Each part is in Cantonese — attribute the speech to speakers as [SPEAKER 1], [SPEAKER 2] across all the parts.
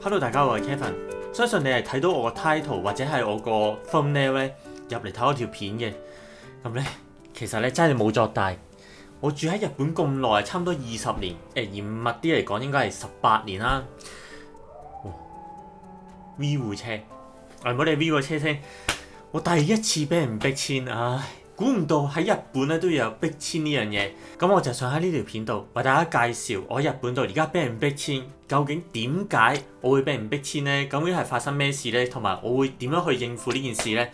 [SPEAKER 1] Hello，大家好，我係 Kevin。相信你係睇到我個 title 或者係我個 thumbnail 咧入嚟睇我條片嘅。咁咧，其實咧真係冇作大。我住喺日本咁耐，差唔多20年。嚴密啲嚟講，應該係18年啦。V 戶車，唔好理 V 個車先。我第一次俾人逼遷，唉，估唔到喺日本咧都要有逼遷呢樣嘢。咁我就想喺呢條片度為大家介紹我喺日本度而家俾人逼遷，究竟點解我會俾人逼遷呢？究竟係發生咩事呢？同埋我會點樣去應付呢件事呢？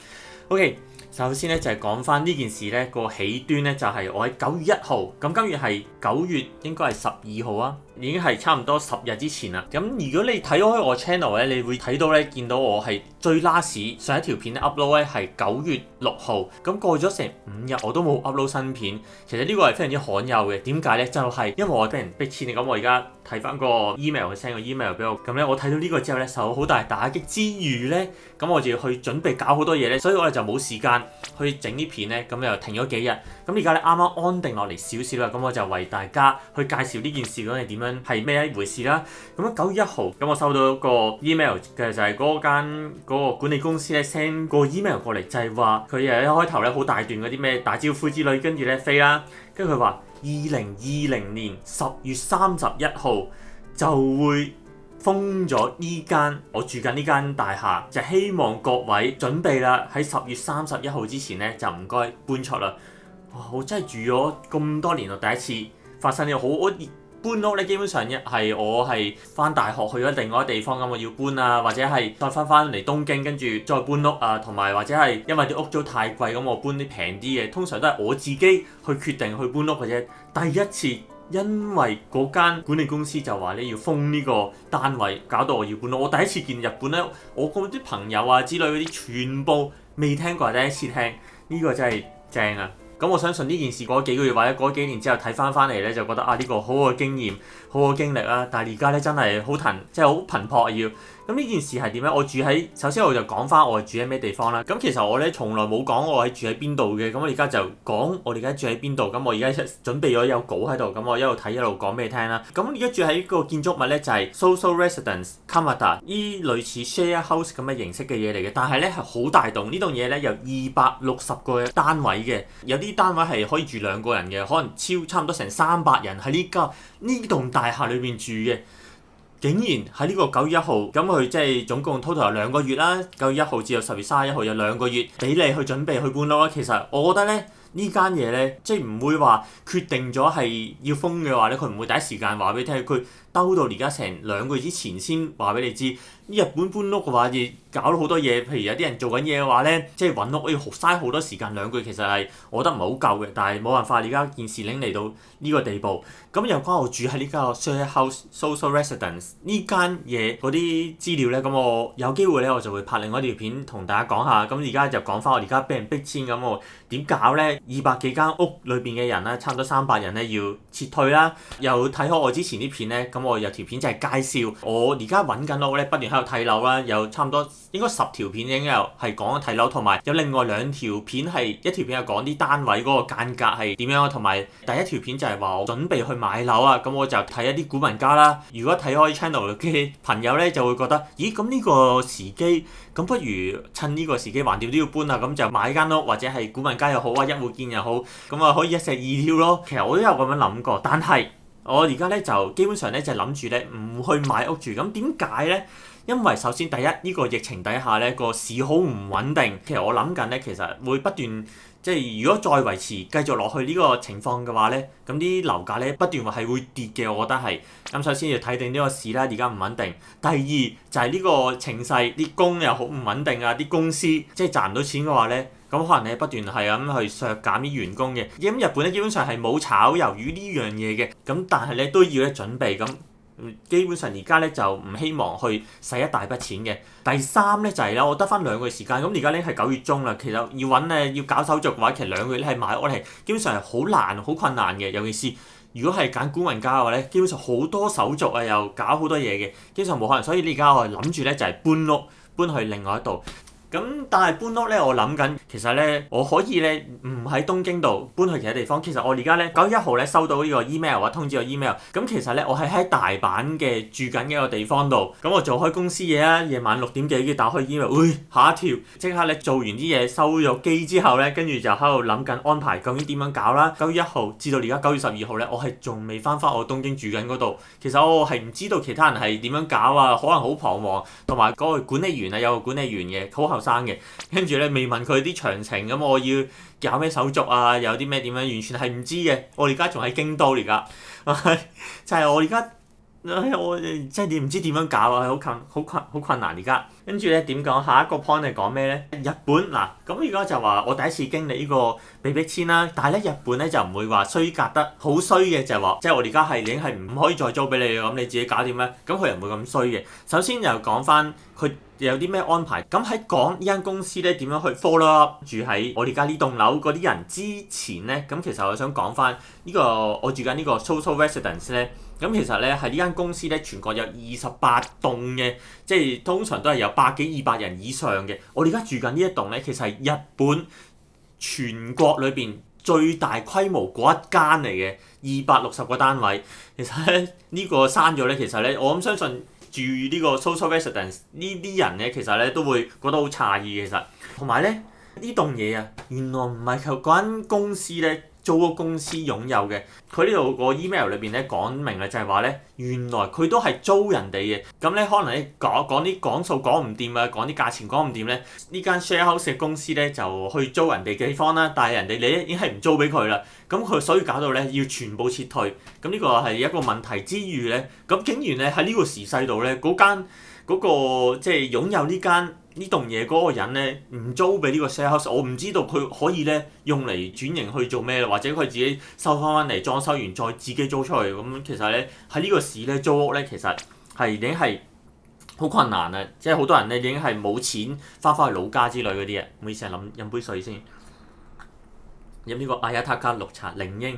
[SPEAKER 1] OK， 首先咧就係講翻呢件事咧個起端咧就係我喺9月1號，咁今月係9月應該係12號啊，已經係差唔多10日之前啦。咁如果你睇開我 channel 咧，你會睇到咧見到我係最 last 上一條片 upload 咧係9月6號，咁過咗成5日我都冇 upload 新片。其實呢個係非常之罕有嘅，點解咧？就係因為我俾人逼遷，咁我而家睇翻個 email，佢 send 個 email 俾我，咁咧我睇到呢個之後咧受好大打擊之餘咧，咁我就要去準備搞好多嘢咧，所以我哋就冇時間去整啲片咧，咁又停咗幾日。咁而家咧啱啱安定落嚟少少啦，咁我就為大家去介紹呢件事究竟係點樣係咩一回事啦。咁喺9月1號，咁我收到個 email 嘅就係嗰個管理公司咧 send 個 email 過嚟，就係話佢一開頭咧好大段嗰啲咩打招呼之類，跟住咧飛啦，跟住佢話2020年10月31號就會封咗呢間我住緊呢間大廈，就希望各位準備啦，喺10月31號之前咧就唔該搬出啦。哇！我真係住咗咁多年，我第一次發生呢個好，我搬屋咧基本上係我係翻大學去咗另外一個地方，咁我要搬啊，或者係再翻嚟東京跟住再搬屋啊，同埋或者係因為啲屋租太貴，咁我搬啲平啲嘅，通常都係我自己去決定去搬屋嘅啫。第一次因為嗰間管理公司就話你要封呢個單位，搞到我要搬屋。我第一次見日本咧，我嗰啲朋友啊之類嗰啲全部未聽過，第一次聽，呢個真係正啊！咁我相信呢件事過咗幾個月或者過咗幾年之後睇翻嚟咧，就覺得啊呢個好好嘅經驗，好好嘅經歷啦。但係而家咧真係好騰，即係好頻撲要。咁呢件事係點咧？首先我就講翻我係住喺咩地方啦。咁其實我咧從來冇講我係住喺邊度嘅。咁我而家就講我哋而家住喺邊度。咁我而家準備咗有稿喺度，咁我一路睇一路講俾你聽啦。咁而家住喺個建築物咧就係 social residence kamada， 依類似 share house 咁嘅形式嘅嘢嚟嘅。但係咧係好大棟，呢棟嘢咧有260個單位嘅，有啲單位係可以住2個人嘅，可能差唔多成300人喺呢棟大廈裏邊住嘅。竟然喺呢個9月1號，咁佢即係總共 total 有2個月啦，9月1號至到10月31號有2個月俾你去準備去搬屋啦。其實我覺得咧呢間嘢咧，即係唔會話決定咗係要封嘅話咧，佢唔會第一時間話俾你聽，佢兜到而家成2個月之前先話俾你知。日本搬屋嘅話，亦搞到好多嘢，譬如有啲人做緊嘢嘅話咧，即係揾屋要嘥好多時間，2個月其實係我覺得唔係好夠嘅，但係冇辦法，而家件事拎嚟到呢個地步。咁又關我住喺呢間 share house social residence 呢間嘢嗰啲資料咧，咁我有機會咧我就會拍另外一條片同大家講下。咁而家就講翻我而家俾人逼遷，咁我點搞咧？200幾間屋裏邊嘅人咧，差唔多300人咧要撤退啦。又睇好我之前啲片咧，咁我有條片就係介紹我而家揾緊屋咧，不斷喺度睇樓啦，有差唔多應該10條片已經有係講睇樓，同埋有另外2條片係一條片係講啲單位嗰個間隔係點樣，同埋第一條片就係話我準備去買樓啊，咁我就睇一啲古民家啦。如果睇開 channel 嘅朋友咧，就會覺得咦，咁呢個時機，咁不如趁呢個時機橫掂都要搬啊，咁就買間屋或者係古民家又好啊，一戶建又好，咁啊可以一石二鳥咯。其實我都有咁樣諗過，但係我而家咧就基本上咧就諗住咧唔去買屋住。咁點解咧？因為首先第一呢個疫情底下咧個市好唔穩定，其實我諗緊咧其實會不斷即係如果再維持繼續落去呢個情況嘅話咧，咁啲樓價咧不斷係會跌嘅，我覺得係。咁首先要睇定呢個市啦，而家唔穩定。第二就係呢個情勢，啲工又好唔穩定啊，啲公司即係賺唔到錢嘅話咧，咁可能你不斷係咁去削減啲員工嘅。咁日本咧基本上係冇炒魷魚呢樣嘢嘅，咁但係咧都要咧準備咁。基本上而家咧就唔希望去使一大筆錢嘅。第三咧就係咧，我得翻2個月時間，咁而家咧係9月中啦。其實要揾咧要搞手續嘅話，其實2個月咧係買屋係基本上係好難、好困難嘅。尤其是如果係揀古民家嘅話咧，基本上好多手續啊，又搞好多嘢嘅，基本上冇可能。所以你而家我係諗住咧就係搬屋搬去另外一度。咁但係搬屋咧，我諗緊其實咧，我可以咧唔喺東京度搬去其他地方。其實我而家咧9月1號咧收到呢個 email 或通知個 email，咁其實咧我係喺大阪嘅住緊嘅一個地方度，咁我做開公司嘢啊，夜晚6點幾跟住打開 email，嚇一跳，即刻咧做完啲嘢收咗機之後咧，跟住就喺度諗緊安排究竟點樣搞啦。9月1號至到而家9月12號咧，我係仲未翻我東京住緊嗰度。其實我係唔知道其他人係點樣搞啊，可能好彷徨，同埋嗰個管理員啊，有個管理員嘅好後生嘅，跟住咧未問佢啲詳情，咁我要搞咩手續啊，有啲咩點樣，完全係唔知嘅。我而家仲喺京都而家，就係我而家。我真係你唔知點樣搞啊，好困難而家。跟住咧點講？下一個 point 係講咩咧？日本嗱，咁而家就話我第一次經歷呢個被逼遷啦，但係咧日本咧就唔會話衰格得好衰嘅，就係話即係我而家係已經係唔可以再租俾你咁，你自己搞掂咧。咁佢又唔會咁衰嘅。首先又講翻佢有啲咩安排。咁喺講呢間公司咧點樣去 follow up 住喺我哋而家呢棟樓嗰啲人之前咧，咁其實我想講翻呢個我住緊呢個 social residence 咧。咁其實咧係呢間公司咧，全國有28棟嘅，即係通常都係有100幾200人以上嘅。我哋而家住緊呢一棟咧，其實係日本全國裏邊最大規模嗰一間嚟嘅，260個單位。其實咧呢個刪咗咧，其實咧我諗相信住呢個 social residence 呢啲人咧，其實咧都會覺得好詫異。其實同埋咧呢棟嘢啊，原來唔係佢嗰間公司咧。租個公司擁有嘅，佢呢度個 email 裏邊咧講明啦，就係話咧，原來佢都係租人哋嘅。咁咧可能你講數講唔掂啊，講啲價錢講唔掂咧，呢間 share house 嘅公司咧就去租人哋嘅地方啦，但係人哋你已經係唔租俾佢啦，咁佢所以搞到咧要全部撤退。咁呢個係一個問題之餘咧，咁竟然咧喺呢個時勢度咧，嗰個即係擁有呢棟嘢嗰個人咧唔租俾呢個 share house，我唔知道佢可以咧用嚟轉型去做咩，或者佢自己收翻嚟裝修完再自己租出去。咁其實咧喺呢個市咧租屋咧其實係已經係好困難啊！即係好多人咧已經係冇錢翻去老家之類嗰啲啊。唔好意思，飲杯水先，飲呢個阿雅塔卡綠茶零英。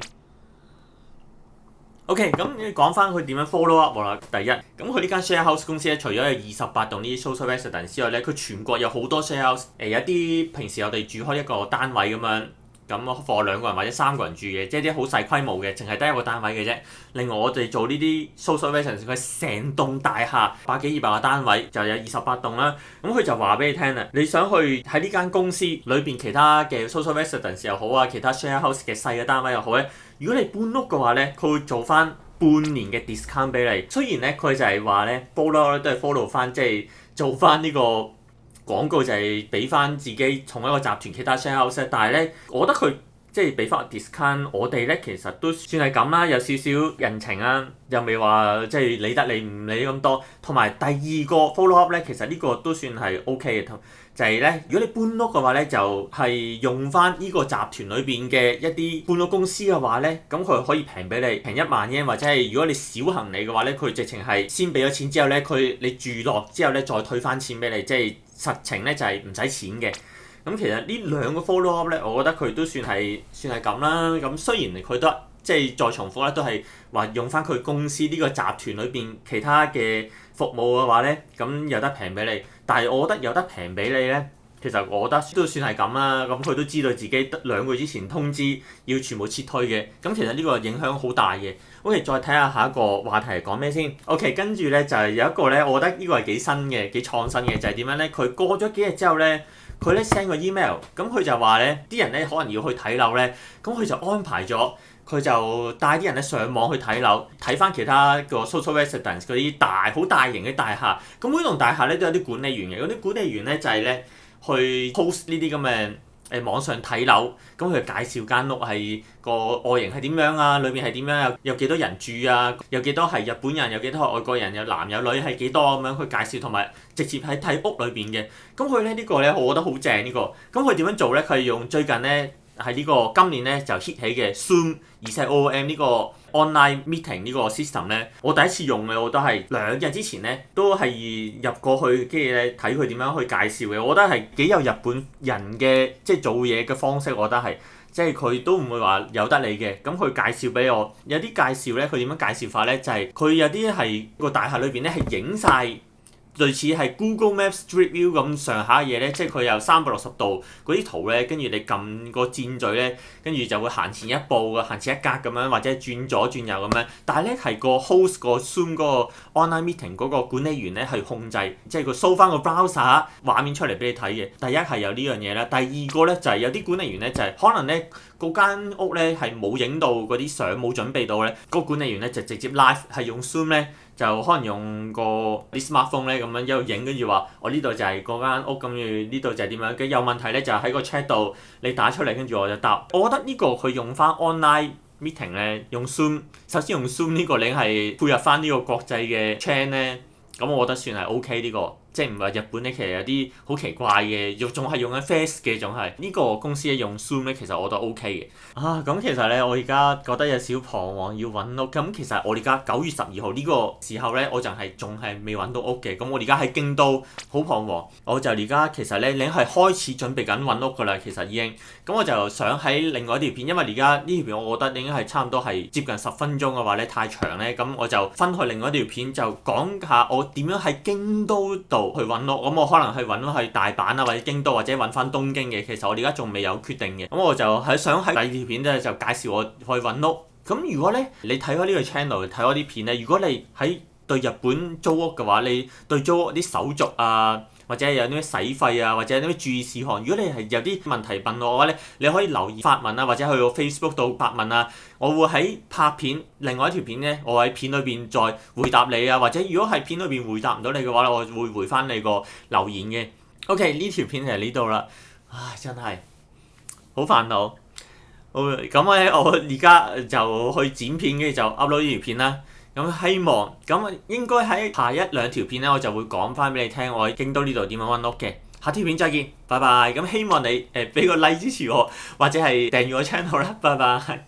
[SPEAKER 1] OK，咁你講翻佢點樣 follow up 啦？第一，咁佢呢間 share house 公司咧，除咗有28棟呢啲 social residence 之外咧，佢全國有好多 share house，有啲平時我哋住開一個單位咁樣，咁放2個人或者3個人住嘅，即係啲好細規模嘅，淨係得一個單位嘅啫。另外我哋做呢啲 social residence，佢成棟大廈100幾200個單位，就有28棟啦。咁佢就話俾你聽啦，你想去喺呢間公司裏邊其他嘅 social residence 又好啊，其他 share house 嘅細嘅單位又好咧。如果你搬屋嘅話咧，佢會做翻半年嘅 discount 俾你。雖然咧佢就係話咧 follow 都係 follow 翻，即係做翻呢個廣告就係俾翻自己同一個集團其他 share house。但係咧，我覺得佢即係俾翻 discount，我哋咧其實都算係咁啦，有少少人情啊，又未話即係理得你唔理咁多。同埋第二個 follow up 咧，其實呢個都算係 OK 嘅。就係咧，如果你搬屋嘅話咧，就係用翻呢個集團裏邊嘅一啲搬屋公司嘅話咧，咁佢可以平俾你，平1萬yen，或者係如果你小行李嘅話咧，佢直情係先俾咗錢之後咧，你住落之後咧再退翻錢俾你，即係實情咧就係唔使錢嘅。咁其實呢2個 follow up 咧，我覺得佢都算係咁啦。咁雖然佢都即係再重複咧，都係話用翻佢公司呢個集團裏邊其他嘅服務嘅話咧，咁有得平俾你。但係我覺得有得平俾你咧，其實我覺得都算係咁啦。咁佢都知道自己得2個月之前通知要全部撤退嘅，咁其實呢個影響好大嘅。OK，再睇下下一個話題係講咩先。OK，跟住咧就係有一個咧，我覺得呢個係幾新嘅、幾創新嘅，就係點樣咧？佢過咗幾日之後咧，佢咧 send 個 email，咁佢就話咧，啲人咧可能要去睇樓咧，咁佢就安排咗。佢就帶啲人咧上網去睇樓，睇翻其他個 social residence 嗰啲好大型嘅大廈。咁每棟大廈咧都有啲管理員嘅，嗰啲管理員咧就係咧去 post 呢啲咁嘅網上睇樓，咁佢就介紹間屋係個外形係點樣啊，裏面係點樣，有幾多人住啊，有幾多係日本人，有幾多係外國人，有男有女係幾多咁樣去介紹，同埋直接喺睇屋裏邊嘅。咁佢咧呢個咧，我覺得好正呢個。咁佢點樣做咧？佢係用最近咧。係呢個今年咧就 hit 起嘅 Zoom OOM 呢個 online meeting 呢個 system 咧，我第一次用嘅，我都係2日之前咧都係入過去，跟住咧睇佢點樣去介紹嘅，我覺得係幾有日本人嘅即係做嘢嘅方式，我覺得係即係佢都唔會話由得你嘅，咁佢介紹俾我，有啲介紹咧佢點樣介紹法咧，就係佢有啲係個大廈裏邊咧係影晒類似係 Google Maps Street View 咁上下嘅嘢咧，即係佢有360度嗰啲圖咧，跟住你撳個箭嘴咧，跟住就會行前一步啊，行前一格咁樣，或者轉左轉右咁樣。但係咧係個 host 個 Zoom 嗰個 online meeting 嗰個管理員咧係控制，即係佢 show 翻個 browser 畫面出嚟俾你睇嘅。第一係有呢樣嘢啦，第二個咧就係有啲管理員咧就係可能咧嗰間屋咧係冇影到嗰啲相，冇準備到咧，嗰個管理員咧就直接 live 係用 Zoom 咧。就可能用個啲 smartphone 咧咁樣一路影，跟住話我呢度就係嗰間屋，跟住呢度就係點樣，跟住有問題咧就喺個 chat 度你打出嚟，跟住我就答。我覺得呢個佢用翻 online meeting 咧，用 Zoom， 首先用 Zoom 呢個你係配合翻呢個國際嘅 channel 咧，咁我覺得算係 OK 呢個。即係唔係日本咧，其實有啲好奇怪嘅，仲係用緊 Face 嘅，仲係呢個公司咧用 Zoom 咧，其實我覺得 OK 嘅。咁其實咧，我而家覺得有少少彷徨要揾屋。咁其實我而家9月12號呢個時候咧，我仲係未揾到屋嘅。咁我而家喺京都好彷徨，我就而家其實咧，你係開始準備緊揾屋㗎啦。其實已經咁，我就想喺另外一條片，因為而家呢條片我覺得已經係差唔多係接近10分鐘嘅話咧，太長咧，咁我就分去另外一條片，就講下我點樣喺京都度去揾屋。咁我可能去揾去大阪啊，或者京都，或者揾翻東京嘅。其實我而家仲未有決定嘅。咁我就想喺第二條片咧就介紹我去揾屋。咁如果咧你睇開呢個 channel 睇開啲片咧，如果你喺對日本租屋嘅話，你對租屋啲手續啊，或者有啲咩使費啊，或者有啲咩注意事項，如果你係有啲問題問我嘅話咧，你可以留言發問啊，或者去我 Facebook 度發問啊，我會喺拍片另外一條片咧，我喺片裏邊再回答你啊，或者如果係片裏邊回答唔到你嘅話咧，我會回翻你個留言嘅。OK， 呢條片就係呢度啦。唉，真係好煩惱。咁咧，我而家就去剪片，跟住就 upload 呢條片啦。咁希望咁應該喺下1、2條片咧，我就會講翻俾你聽，我喺京都呢度點樣揾屋嘅。下條片再見，拜拜。咁希望你俾個 like 支持我，或者係訂閱我 channel 啦，拜拜。